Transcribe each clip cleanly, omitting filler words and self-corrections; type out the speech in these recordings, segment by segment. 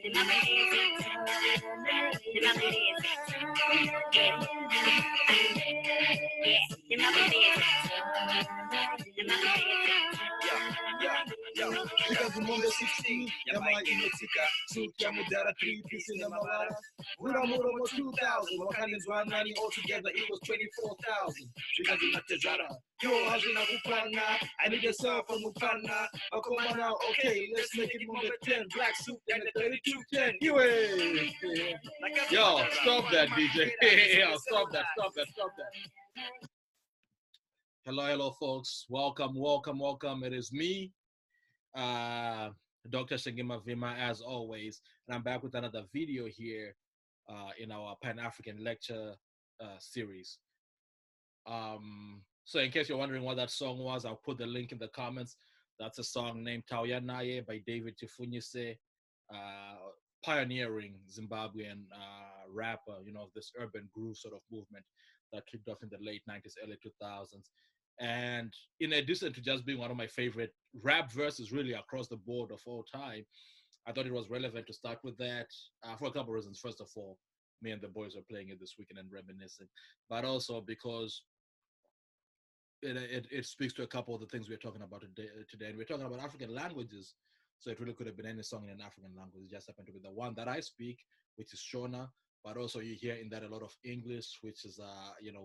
Because the Monday 16, Yamai Inotika, Sukia Mudara 3 pieces in the Mawara. Muramuro was 2,000, Wakanins 190 altogether equals 24,000. Because in Natazara, yo, Hajina Upana, I need a cell from Upana. Akomana, okay, let's make it number 10, black soup, and the 3210. Yo, stop that, DJ. Yo, stop that. Hello, folks. Welcome. It is me, Dr. Shangima Vima, as always, and I'm back with another video here in our Pan-African lecture series. So in case you're wondering what that song was, I'll put the link in the comments. That's a song named Tauya Naye by David Tifunyise, pioneering Zimbabwean rapper, of this urban groove sort of movement that kicked off in the late 90s, early 2000s. And in addition to just being one of my favorite rap verses really across the board of all time, I thought it was relevant to start with that for a couple of reasons. First of all, me and the boys were playing it this weekend and reminiscing, but also because it speaks to a couple of the things we're talking about today. And we're talking about African languages, so it really could have been any song in an African language. It just happened to be the one that I speak, which is Shona. But also you hear in that a lot of English, which is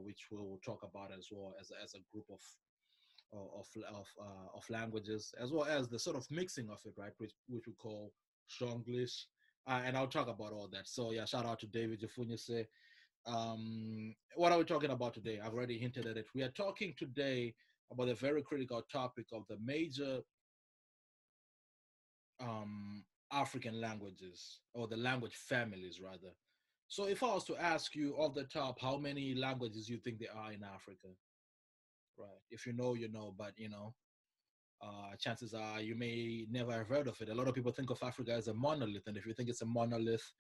which we'll talk about as well as a group of languages, as well as the sort of mixing of it, right, which we call Shonglish, and I'll talk about all that. So yeah, shout out to David Jafunyise. What are we talking about today? I've already hinted at it. We are talking today about a very critical topic of the major African languages, or the language families rather. So if I was to ask you off the top, how many languages you think there are in Africa? Right. If you know, you know, but chances are you may never have heard of it. A lot of people think of Africa as a monolith, and if you think it's a monolith,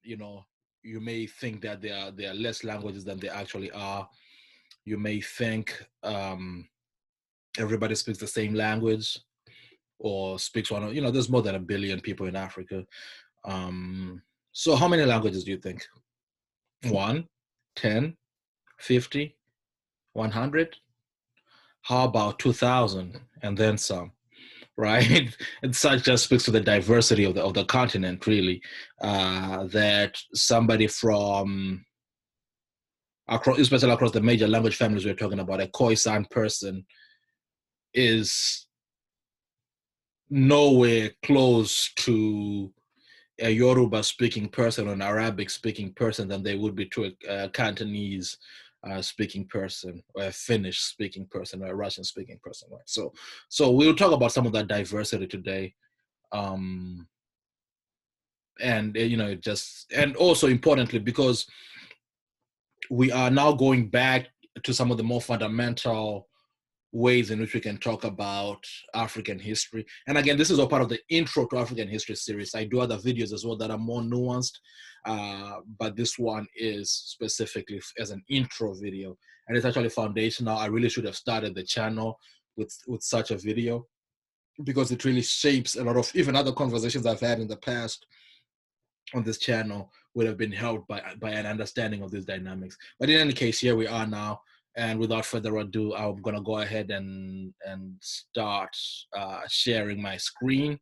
you may think that there are less languages than there actually are. You may think everybody speaks the same language or speaks one. There's more than 1 billion people in Africa. So how many languages do you think? 1, 10, 50, 100? How about 2,000 and then some, right? And such just speaks to the diversity of the continent, really, that somebody from, especially across the major language families we're talking about, a Koisan person is nowhere close to a Yoruba-speaking person or an Arabic-speaking person than they would be to a Cantonese speaking person, or a Finnish-speaking person, or a Russian-speaking person, right? So we'll talk about some of that diversity today, and and also importantly, because we are now going back to some of the more fundamental ways in which we can talk about African history. And again, this is all part of the Intro to African History series. I do other videos as well that are more nuanced, but this one is specifically as an intro video, and it's actually foundational. I really should have started the channel with such a video, because it really shapes a lot of even other conversations I've had in the past on this channel would have been helped by an understanding of these dynamics. But in any case, here we are now. And without further ado, I'm gonna go ahead and start sharing my screen,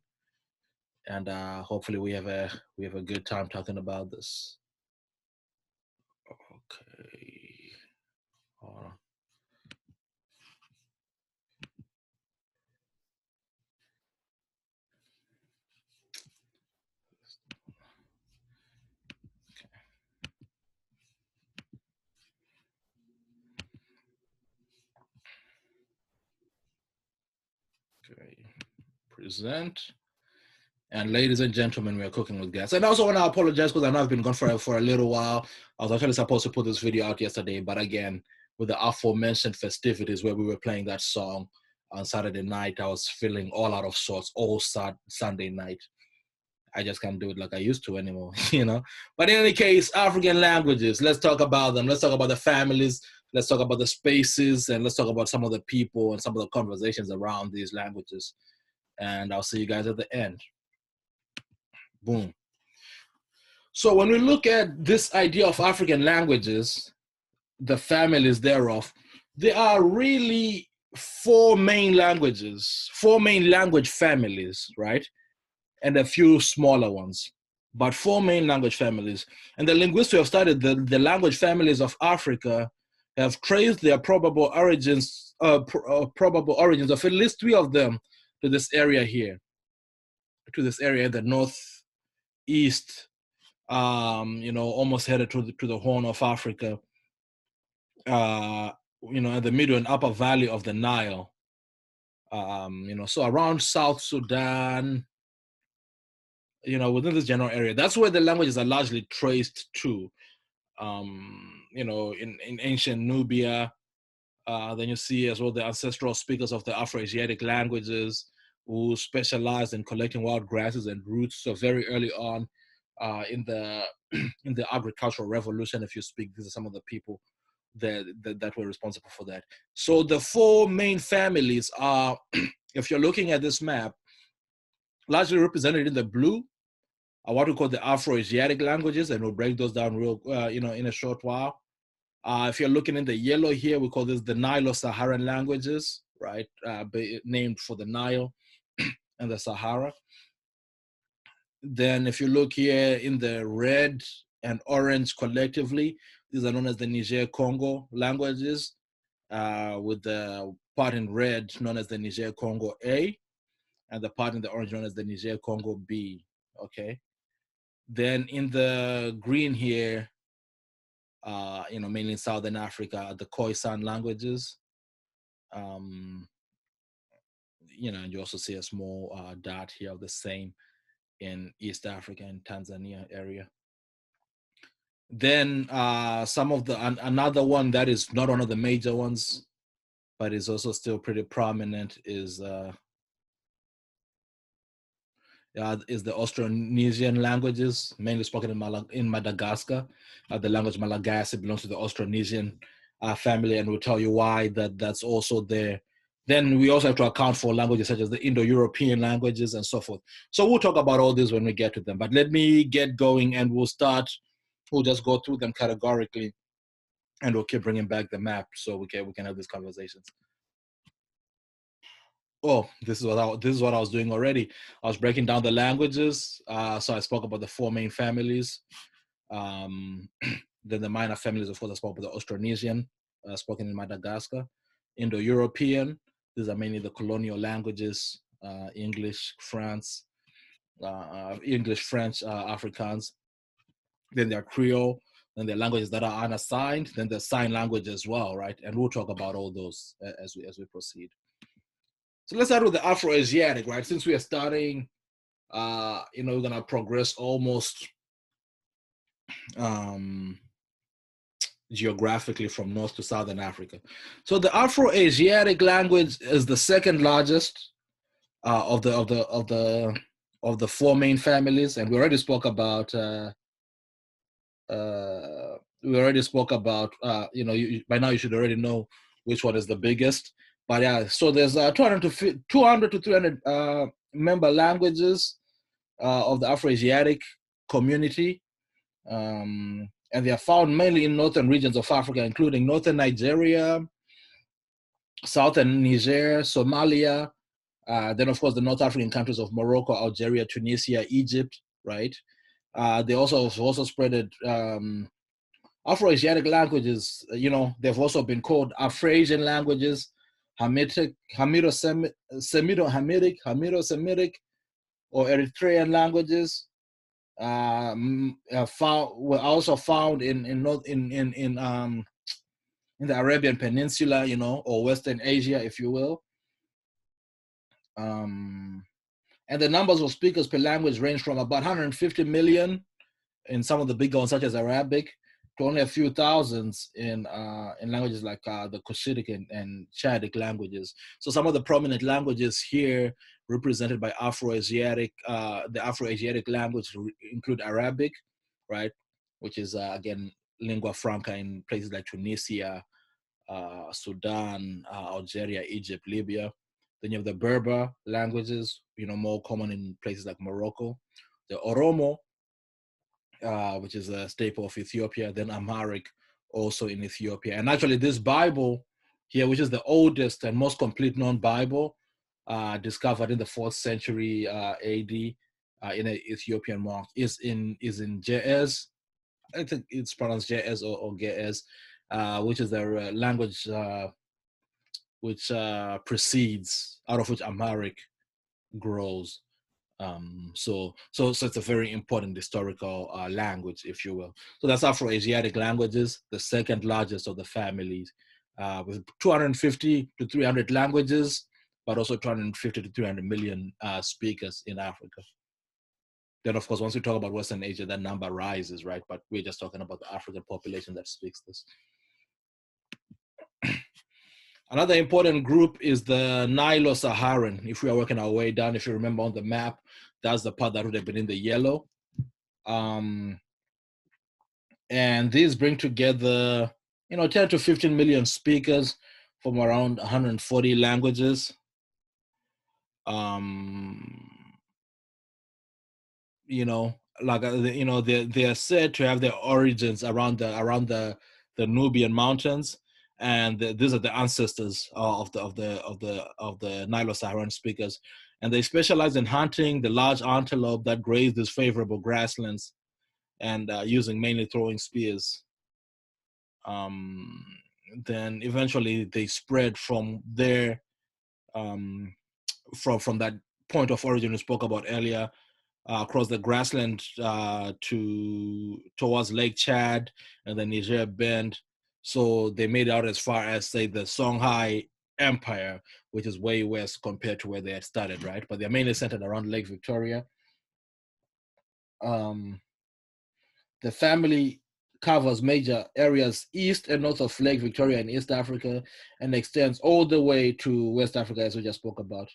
and hopefully we have a good time talking about this. Okay. Hold on. Okay. Present. And ladies and gentlemen, we are cooking with gas. And I also want to apologize because I know I've been gone for a little while. I was actually supposed to put this video out yesterday, but again, with the aforementioned festivities where we were playing that song on Saturday night, I was feeling all out of sorts all Sunday night. I just can't do it like I used to anymore, But in any case, African languages, let's talk about them. Let's talk about the families. Let's talk about the spaces, and let's talk about some of the people and some of the conversations around these languages. And I'll see you guys at the end. Boom. So when we look at this idea of African languages, the families thereof, there are really four main languages, four main language families, right? And a few smaller ones, but four main language families. And the linguists who have studied the language families of Africa have traced their probable origins of at least three of them to this area here, to this area in the northeast, almost headed to the Horn of Africa, at the middle and upper valley of the Nile. So around South Sudan, within this general area, that's where the languages are largely traced to. In ancient Nubia, then you see as well the ancestral speakers of the Afro-Asiatic languages who specialized in collecting wild grasses and roots. So very early on in the in the agricultural revolution, if you speak, these are some of the people that were responsible for that. So the four main families are, if you're looking at this map, largely represented in the blue, are what we call the Afro-Asiatic languages, and we'll break those down in a short while. If you're looking in the yellow here, we call this the Nilo-Saharan languages, right? Named for the Nile and the Sahara. Then if you look here in the red and orange collectively, these are known as the Niger Congo languages, with the part in red known as the Niger Congo A, and the part in the orange known as the Niger Congo B, okay? Then in the green here, mainly in Southern Africa, the Koisan languages. And you also see a small dot here of the same in East Africa and Tanzania area. Then another one that is not one of the major ones, but is also still pretty prominent is the Austronesian languages, mainly spoken in Madagascar. The language Malagasy belongs to the Austronesian family, and we'll tell you why that's also there. Then we also have to account for languages such as the Indo-European languages and so forth. So we'll talk about all this when we get to them. But let me get going, and we'll just go through them categorically, and we'll keep bringing back the map so we can have these conversations. Oh, this is what I was doing already. I was breaking down the languages. So I spoke about the four main families. Then the minor families, of course, I spoke about the Austronesian, spoken in Madagascar. Indo-European, these are mainly the colonial languages, English, French, Afrikaans. Then there are Creole, then there are languages that are unassigned, then there's sign language as well, right? And we'll talk about all those as we proceed. So let's start with the Afro-Asiatic, right? Since we are starting, we're gonna progress almost geographically from North to Southern Africa. So the Afro-Asiatic language is the second largest of the four main families, and we already spoke about. By now you should already know which one is the biggest. But yeah, so there's 200 to 300 member languages of the Afro-Asiatic community. And they are found mainly in northern regions of Africa, including northern Nigeria, southern Niger, Somalia, then of course the North African countries of Morocco, Algeria, Tunisia, Egypt, right? They also spreaded Afro-Asiatic languages, they've also been called Afro-Asian languages, Hamido-Semitic, or Eritrean languages. Were also found in the Arabian Peninsula, or Western Asia, if you will. And the numbers of speakers per language range from about 150 million in some of the bigger ones, such as Arabic, to only a few thousands in languages like the Cushitic and Chadic languages. So some of the prominent languages here represented by Afro-Asiatic, the Afro-Asiatic language include Arabic, right, which is again lingua franca in places like Tunisia, Sudan, Algeria, Egypt, Libya. Then you have the Berber languages, more common in places like Morocco. the Oromo, which is a staple of Ethiopia, then Amharic, also in Ethiopia. And actually this Bible here, which is the oldest and most complete known Bible, discovered in the 4th century AD in an Ethiopian monk, is in Ge'ez. I think it's pronounced Ge'ez or Ge'ez, which is the language which precedes, out of which Amharic grows. So it's a very important historical language, if you will. So that's Afro-Asiatic languages, the second largest of the families, with 250 to 300 languages, but also 250 to 300 million speakers in Africa. Then, of course, once we talk about Western Asia, that number rises, right? But we're just talking about the African population that speaks this. Another important group is the Nilo-Saharan. If we are working our way down, if you remember on the map, that's the part that would have been in the yellow. And these bring together, 10 to 15 million speakers from around 140 languages. They are said to have their origins around the Nubian mountains, and these are the ancestors of the Nilo-Saharan speakers, and they specialize in hunting the large antelope that graze these favorable grasslands, and using mainly throwing spears. Then eventually they spread from there, from that point of origin we spoke about earlier, across the grassland towards Lake Chad and the Niger Bend. So they made it out as far as, say, the Songhai Empire, which is way west compared to where they had started, right? But they're mainly centered around Lake Victoria. The family covers major areas east and north of Lake Victoria in East Africa, and extends all the way to West Africa, as we just spoke about.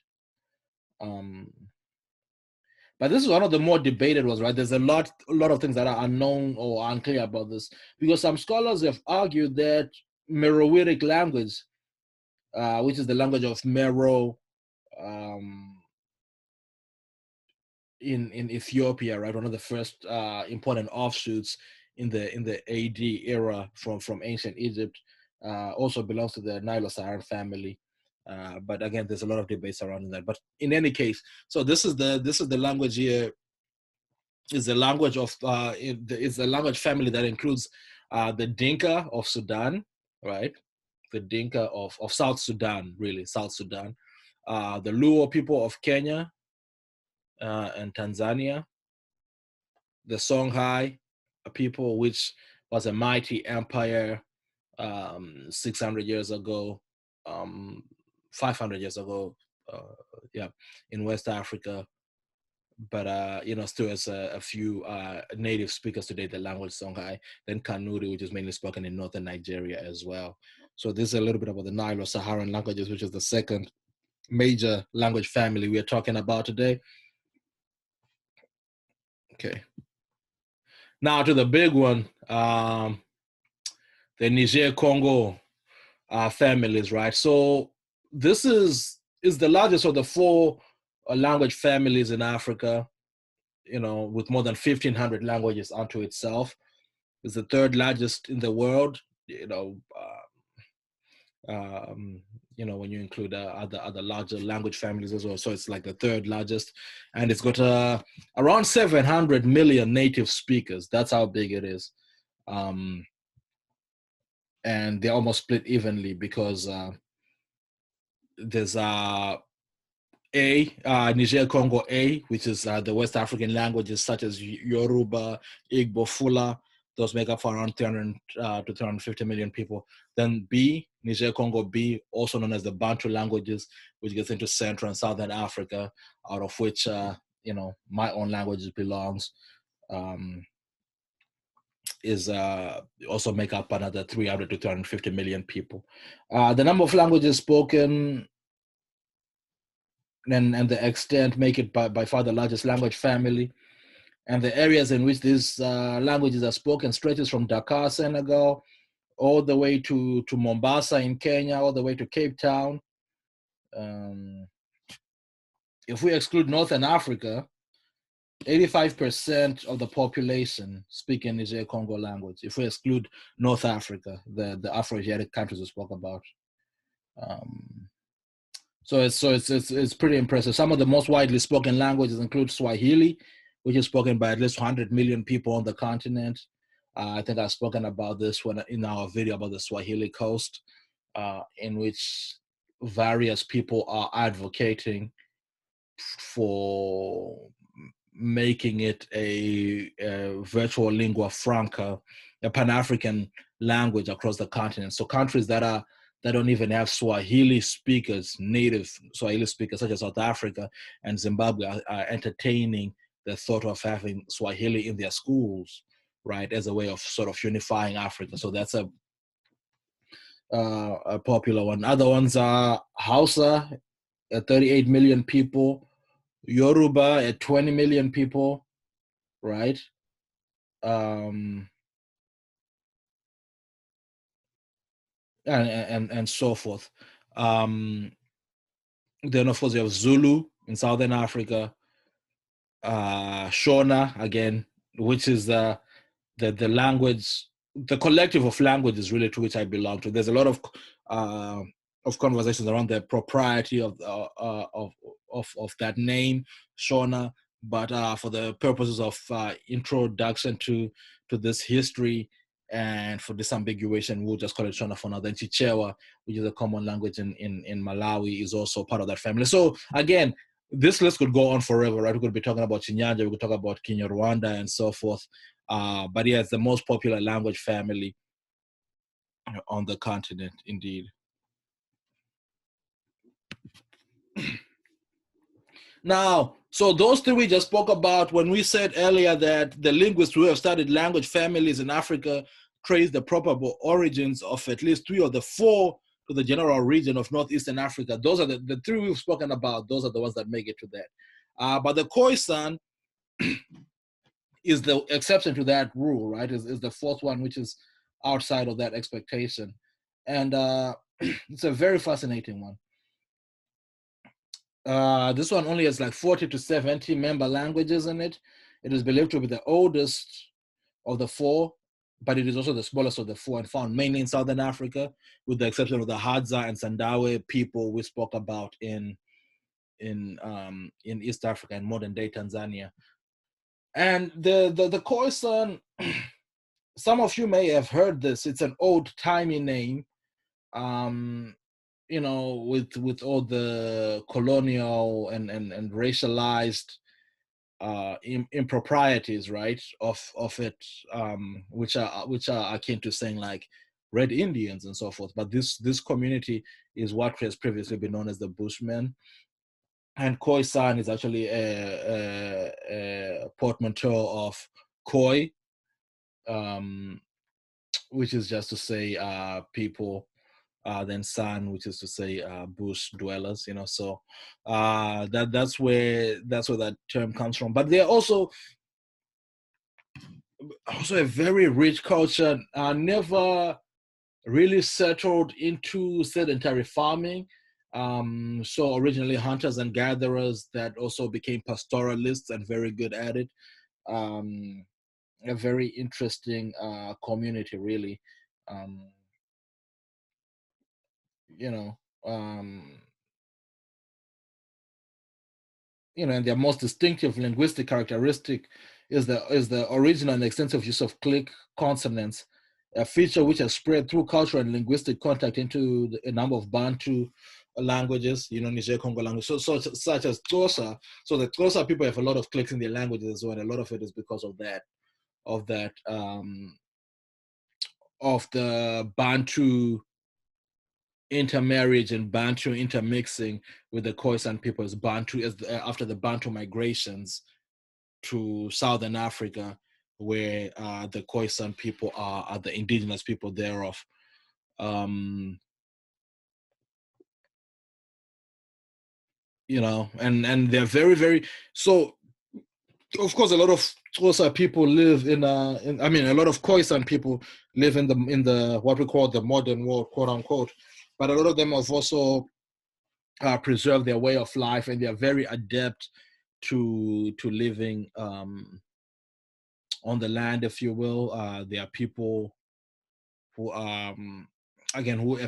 But this is one of the more debated ones, right? There's a lot of things that are unknown or unclear about this, because some scholars have argued that Meroitic language, which is the language of Meroe in Ethiopia, right? One of the first important offshoots in the AD era from ancient Egypt, also belongs to the Nilo-Saharan family. But again, there's a lot of debates surrounding that. But in any case, so this is the language here. Is a language of it's a language family that includes the Dinka of Sudan, right? The Dinka of South Sudan, really, South Sudan. The Luo people of Kenya and Tanzania. The Songhai people, which was a mighty empire 600 years ago, 500 years ago, in West Africa. But still has a few native speakers today, the language Songhai. Then Kanuri, which is mainly spoken in northern Nigeria as well. So this is a little bit about the Nilo-Saharan languages, which is the second major language family we are talking about today. Okay. Now to the big one, the Niger Congo families, right? So this is the largest of the four language families in Africa, with more than 1,500 languages unto itself. It's the third largest in the world, when you include other larger language families as well. So it's like the third largest, and it's got around 700 million native speakers. That's how big it is. And they're almost split evenly, because there's Niger Congo A, which is the West African languages such as Yoruba, Igbo, Fula. Those make up for around 300 to 350 million people. Then B, Niger Congo B, also known as the Bantu languages, which gets into Central and Southern Africa, out of which my own language belongs. Is also make up another 300 to 350 million people. The number of languages spoken and the extent make it by far the largest language family. And the areas in which these languages are spoken stretches from Dakar, Senegal, all the way to Mombasa in Kenya, all the way to Cape Town. If we exclude Northern Africa, 85% of the population speaking Niger Congo language, if we exclude North Africa, the Afro-Asiatic countries we spoke about. So it's pretty impressive. Some of the most widely spoken languages include Swahili, which is spoken by at least 100 million people on the continent. I think I've spoken about this in our video about the Swahili coast, in which various people are advocating for making it a virtual lingua franca, a Pan-African language across the continent. So countries that don't even have Swahili speakers, native Swahili speakers, such as South Africa and Zimbabwe, are entertaining the thought of having Swahili in their schools, right, as a way of sort of unifying Africa. So that's a popular one. Other ones are Hausa, 38 million people, Yoruba at 20 million people, right? And so forth. Then of course you have Zulu in Southern Africa, Shona again, which is the language, the collective of languages really to which I belong to. There's a lot of conversations around the propriety of that name, Shona. But for the purposes of introduction to this history and for disambiguation, we'll just call it Shona for now. Then Chichewa, which is a common language in Malawi, is also part of that family. So again, this list could go on forever, right? We could be talking about Chinyanja, we could talk about Kinyarwanda and so forth. But yeah, it's the most popular language family on the continent, indeed. Now, so those three we just spoke about when we said earlier that the linguists who have studied language families in Africa trace the probable origins of at least 3 of the 4 to the general region of Northeastern Africa. Those are the 3 we've spoken about. Those are the ones that make it to that. But the Koisan is the exception to that rule, right? Is the 4th one, which is outside of that expectation. And it's a very fascinating one. This one only has like 40 to 70 member languages in it. It is believed to be the oldest of the 4, but it is also the smallest of the 4 and found mainly in Southern Africa, with the exception of the Hadza and Sandawe people we spoke about in East Africa and modern day Tanzania. And the Koisan, some of you may have heard this. It's an old-timey name. You know, with all the colonial and racialized improprieties, right, of it, which are akin to saying like Red Indians and so forth. But this community is what has previously been known as the Bushmen, and Koisan is actually a portmanteau of Koi, which is just to say people. Then San, which is to say bush dwellers, you know. So that's where that term comes from. But they're also a very rich culture, never really settled into sedentary farming. So originally hunters and gatherers that also became pastoralists and very good at it. A very interesting community, really. You know, and their most distinctive linguistic characteristic is the original and extensive use of click consonants, a feature which has spread through cultural and linguistic contact into a number of Bantu languages, Niger Congo language, such as Xhosa. So the Xhosa people have a lot of clicks in their languages as well, and a lot of it is because of the Bantu intermarriage and Bantu intermixing with the Koisan peoples. Bantu after the Bantu migrations to Southern Africa, where the Koisan people are the indigenous people thereof. And they're very, very, so of course a lot of Xhosa people live a lot of Koisan people live in the what we call the modern world, quote unquote, but a lot of them have also preserved their way of life, and they are very adept to living on the land, if you will. There are people who again who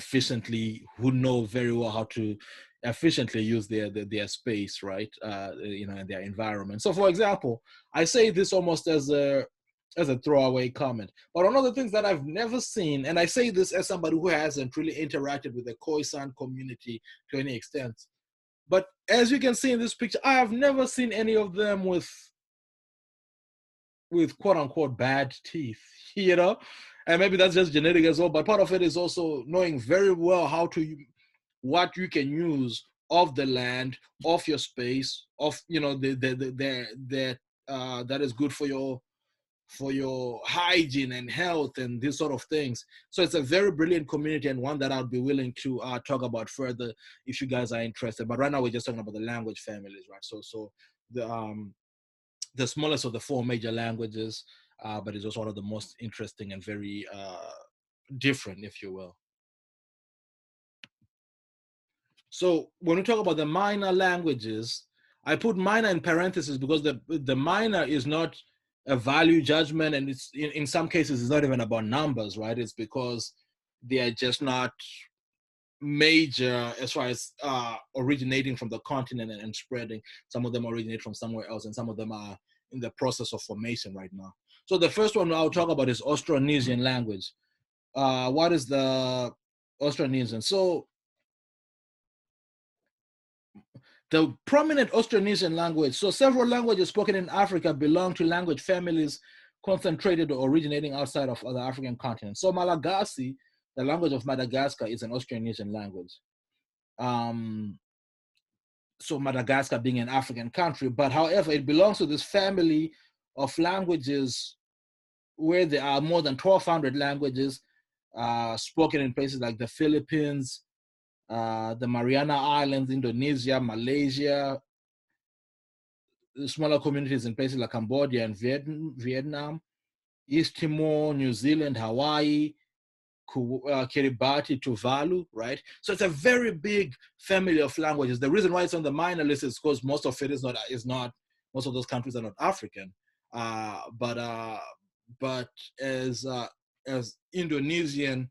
know very well how to efficiently use their space, right? And their environment. So for example, I say this almost as a throwaway comment, but one of the things that I've never seen, and I say this as somebody who hasn't really interacted with the Koisan community to any extent, but as you can see in this picture, I have never seen any of them with quote unquote bad teeth, and maybe that's just genetic as well, but part of it is also knowing very well what you can use of the land, of your space, of that is good for your hygiene and health and these sort of things. So it's a very brilliant community, and one that I'd be willing to talk about further if you guys are interested. But right now we're just talking about the language families, right? So the smallest of the four major languages, but it's also one of the most interesting and very different, if you will. So when we talk about the minor languages, I put minor in parentheses because the minor is not a value judgment, and it's in some cases it's not even about numbers, right? It's because they are just not major as far as originating from the continent and spreading. Some of them originate from somewhere else, and some of them are in the process of formation right now. So the first one I'll talk about is Austronesian language. What is the Austronesian? So the prominent Austronesian language, so several languages spoken in Africa belong to language families concentrated or originating outside of other African continents. So Malagasy, the language of Madagascar, is an Austronesian language. So Madagascar being an African country, but however, it belongs to this family of languages where there are more than 1,200 languages spoken in places like the Philippines, the Mariana Islands, Indonesia, Malaysia, smaller communities in places like Cambodia and Vietnam, East Timor, New Zealand, Hawaii, Kiribati, Tuvalu, right? So it's a very big family of languages. The reason why it's on the minor list is because most of it is not most of those countries are not African. But as Indonesian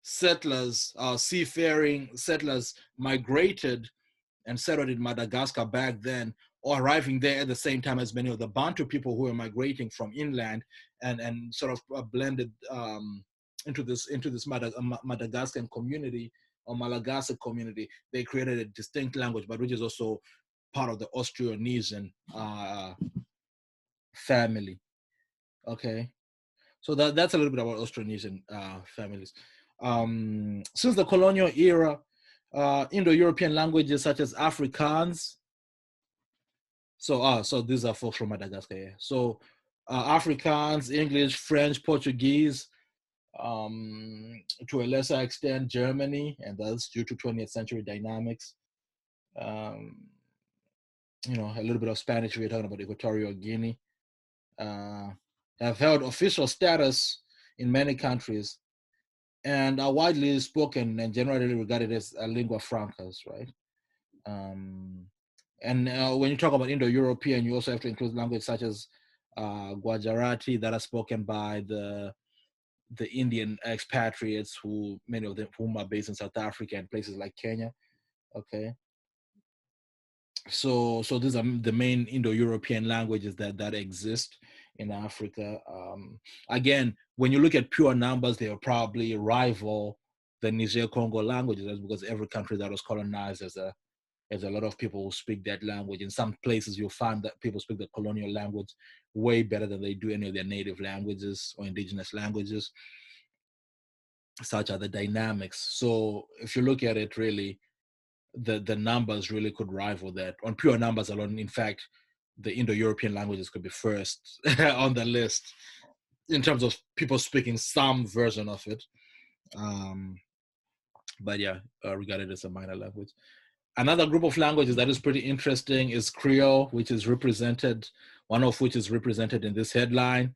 settlers, seafaring settlers migrated and settled in Madagascar back then, or arriving there at the same time as many of the Bantu people who were migrating from inland and sort of blended into this Madagascan community or Malagasy community, they created a distinct language, but which is also part of the Austronesian family. Okay, so that's a little bit about Austronesian families. Since the colonial era, Indo-European languages such as Afrikaans. So these are folks from Madagascar. Yeah. So Afrikaans, English, French, Portuguese, to a lesser extent, Germany, and that's due to 20th century dynamics. A little bit of Spanish. We're talking about Equatorial Guinea. Have held official status in many countries, and are widely spoken and generally regarded as lingua francas, right? And when you talk about Indo-European, you also have to include languages such as Gujarati that are spoken by the Indian expatriates, many of them whom are based in South Africa and places like Kenya. Okay. So these are the main Indo-European languages that exist in Africa. Again, when you look at pure numbers, they will probably rival the Niger Congo languages. That's because every country that was colonized there's a lot of people who speak that language. In some places, you'll find that people speak the colonial language way better than they do any of their native languages or indigenous languages. Such are the dynamics. So if you look at it, really, the numbers really could rival that. On pure numbers alone, in fact, the Indo-European languages could be first on the list in terms of people speaking some version of it. But yeah, regarded as a minor language. Another group of languages that is pretty interesting is Creole, one of which is represented in this headline.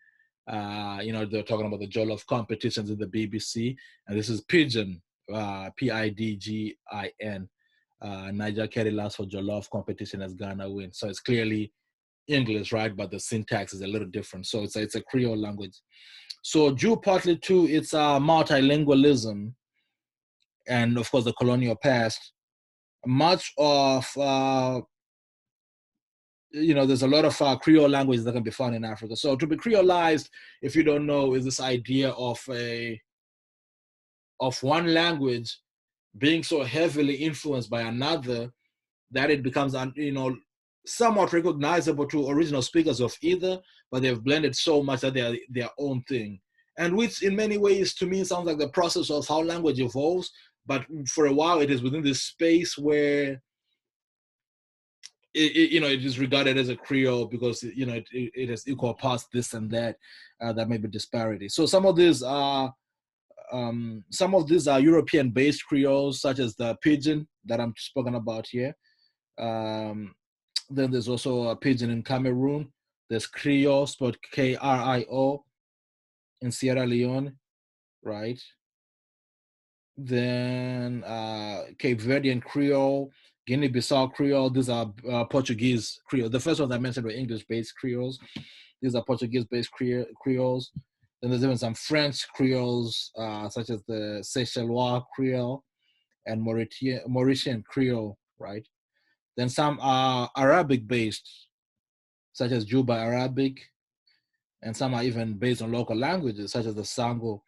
They're talking about the Jollof competitions in the BBC, and this is Pidgin, Pidgin. Niger last for Jollof competition as Ghana wins. So it's clearly English, right? But the syntax is a little different. So it's a Creole language. So due partly to its multilingualism and of course the colonial past, much of there's a lot of Creole languages that can be found in Africa. So to be Creolized, if you don't know, is this idea of one language being so heavily influenced by another that it becomes somewhat recognizable to original speakers of either, but they've blended so much that they are their own thing. And which in many ways to me sounds like the process of how language evolves, but for a while it is within this space where it is regarded as a Creole because it has equal parts this and that. That may be disparity. So some of these are European-based Creoles, such as the Pidgin that I'm spoken about here. Then there's also a Pidgin in Cameroon. There's Creole, spelled Krio, in Sierra Leone, right? Then Cape Verdean Creole, Guinea-Bissau Creole. These are Portuguese Creole. The first ones I mentioned were English-based Creoles. These are Portuguese-based Creoles. Then there's even some French Creoles, such as the Seychellois Creole and Mauritian Creole, right? Then some are Arabic-based, such as Juba Arabic, and some are even based on local languages, such as the Sango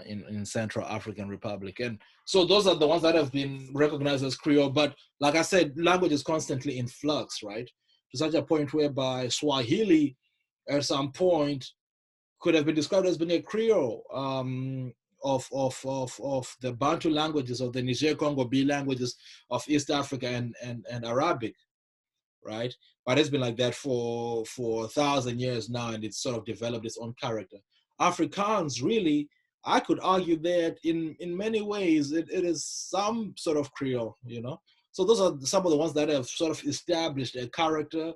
in Central African Republic. And so those are the ones that have been recognized as Creole. But like I said, language is constantly in flux, right? To such a point whereby Swahili at some point could have been described as being a Creole of the Bantu languages, of the Niger Congo B languages of East Africa and Arabic, right? But it's been like that for 1,000 years now, and it's sort of developed its own character. Afrikaans, really, I could argue that in many ways it is some sort of Creole, So those are some of the ones that have sort of established a character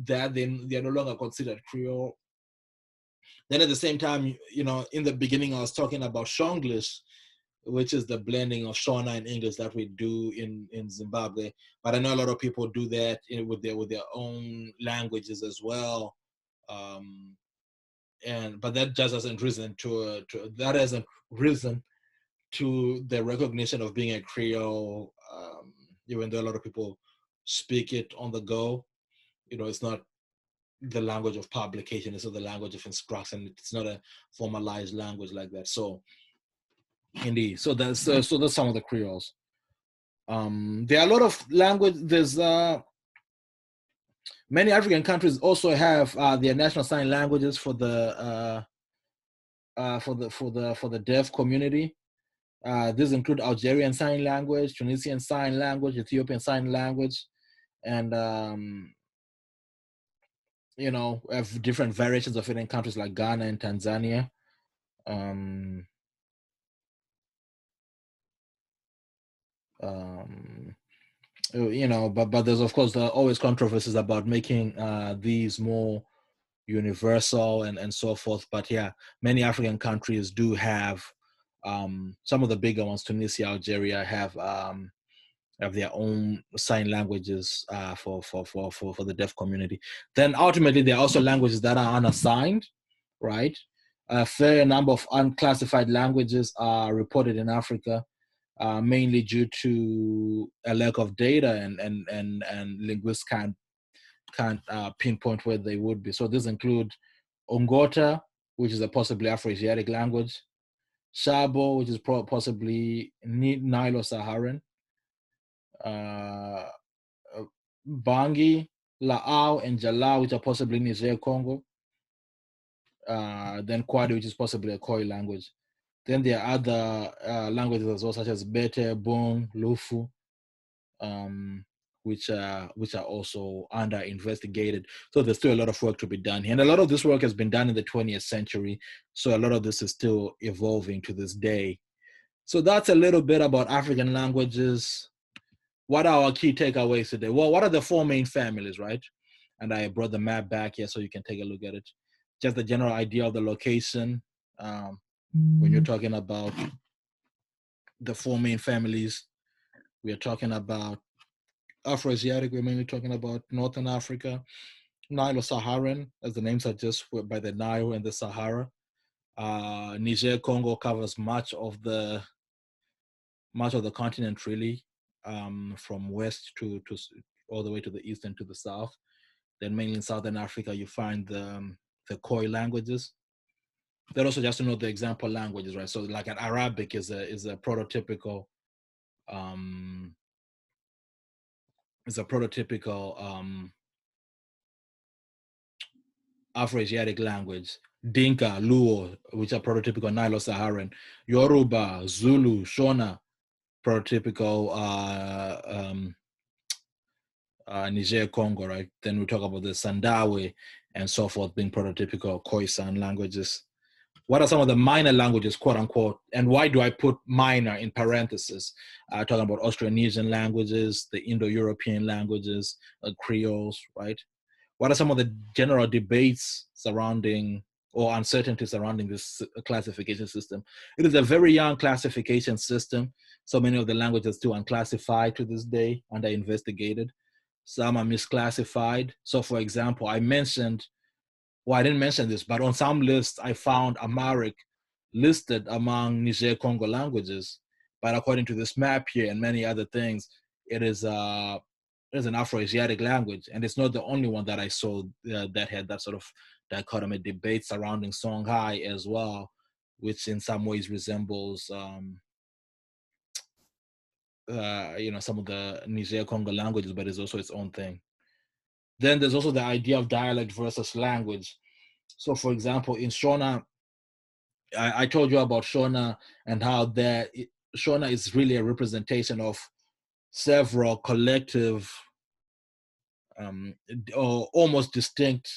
that then they are no longer considered Creole. Then at the same time, in the beginning I was talking about Shonglish, which is the blending of Shona and English that we do in Zimbabwe. But I know a lot of people do that with their own languages as well. But that just hasn't risen to the recognition of being a Creole, even though a lot of people speak it on the go. It's not the language of publication, it's not the language of instruction. It's not a formalized language like that. So indeed, so that's some of the Creoles. There are a lot of language. There's many African countries also have their national sign languages for the deaf community. These include Algerian Sign Language, Tunisian Sign Language, Ethiopian Sign Language, and have different variations of it in countries like Ghana and Tanzania. But there's of course always controversies about making these more universal and so forth. But yeah, many African countries do have some of the bigger ones. Tunisia, Algeria have their own sign languages for the deaf community. Then ultimately, there are also languages that are unassigned, right? A fair number of unclassified languages are reported in Africa, mainly due to a lack of data and linguists can't pinpoint where they would be. So these include Ongota, which is a possibly Afro-Asiatic language, Shabo, which is possibly Nilo-Saharan, Bangi, Laao, and Jalao, which are possibly Niger Congo. Then Kwadi, which is possibly a Khoi language. Then there are other languages as well, such as Bete, Bong, Lufu, which are also under investigated. So there's still a lot of work to be done here. And a lot of this work has been done in the 20th century. So a lot of this is still evolving to this day. So that's a little bit about African languages. What are our key takeaways today? Well, what are the four main families, right? And I brought the map back here so you can take a look at it. Just the general idea of the location when you're talking about the four main families. We are talking about Afro-Asiatic. We're mainly talking about Northern Africa, Nilo-Saharan, as the name suggests, by the Nile and the Sahara. Niger Congo covers much of the continent, really, from west to all the way to the east and to the south. Then mainly in Southern Africa, you find the Khoi languages. Then also just to know the example languages, right? So like an Arabic is a prototypical Afro-Asiatic language. Dinka, Luo, which are prototypical Nilo-Saharan. Yoruba, Zulu, Shona, prototypical Niger Congo, right? Then we talk about the Sandawe and so forth being prototypical Koisan languages. What are some of the minor languages, quote unquote, and why do I put minor in parentheses? Talking about Austronesian languages, the Indo-European languages, Creoles, right? What are some of the general debates surrounding or uncertainties surrounding this classification system? It is a very young classification system. So many of the languages still unclassified to this day, under investigated. Some are misclassified. So for example, I didn't mention this, but on some lists, I found Amharic listed among Niger Congo languages. But according to this map here and many other things, it is an Afro-Asiatic language. And it's not the only one that I saw that had that sort of dichotomy debate surrounding Songhai as well, which in some ways resembles some of the Niger Congo languages, but is also its own thing. Then there's also the idea of dialect versus language. So for example, in Shona, I told you about Shona and how Shona is really a representation of several collective or almost distinct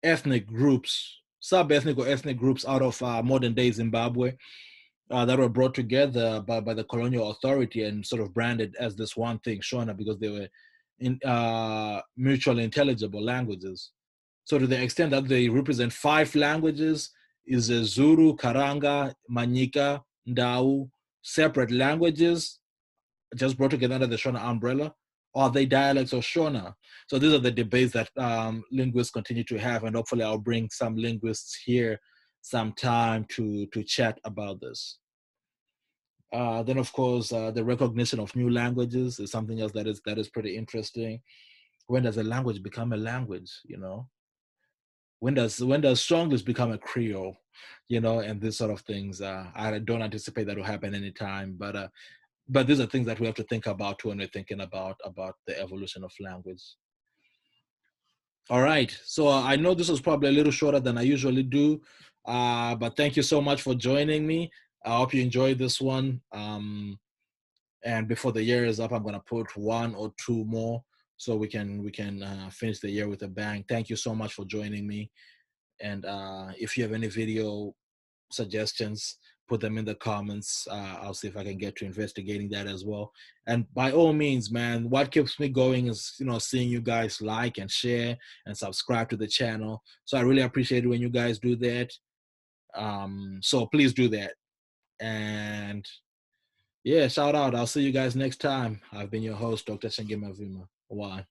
ethnic groups, sub-ethnic or ethnic groups out of modern day Zimbabwe that were brought together by the colonial authority and sort of branded as this one thing, Shona, because they were mutually intelligible languages. So to the extent that they represent 5 languages, is Zulu, Karanga, Manyika, Ndau, separate languages just brought together under the Shona umbrella, or are they dialects of Shona? So these are the debates that linguists continue to have, and hopefully I'll bring some linguists here sometime to chat about this. Then of course, the recognition of new languages is something else that is pretty interesting. When does a language become a language, when does Songlish become a Creole, and these sort of things? I don't anticipate that will happen anytime, but these are things that we have to think about too when we're thinking about the evolution of language. All right, so I know this was probably a little shorter than I usually do, but thank you so much for joining me. I hope you enjoyed this one. And before the year is up, I'm gonna put 1 or 2 more so we can finish the year with a bang. Thank you so much for joining me. And if you have any video suggestions, put them in the comments. I'll see if I can get to investigating that as well. And by all means, man, what keeps me going is seeing you guys like and share and subscribe to the channel. So I really appreciate it when you guys do that. So please do that. And yeah, shout out. I'll see you guys next time. I've been your host, Dr. Shengima Vima. Bye.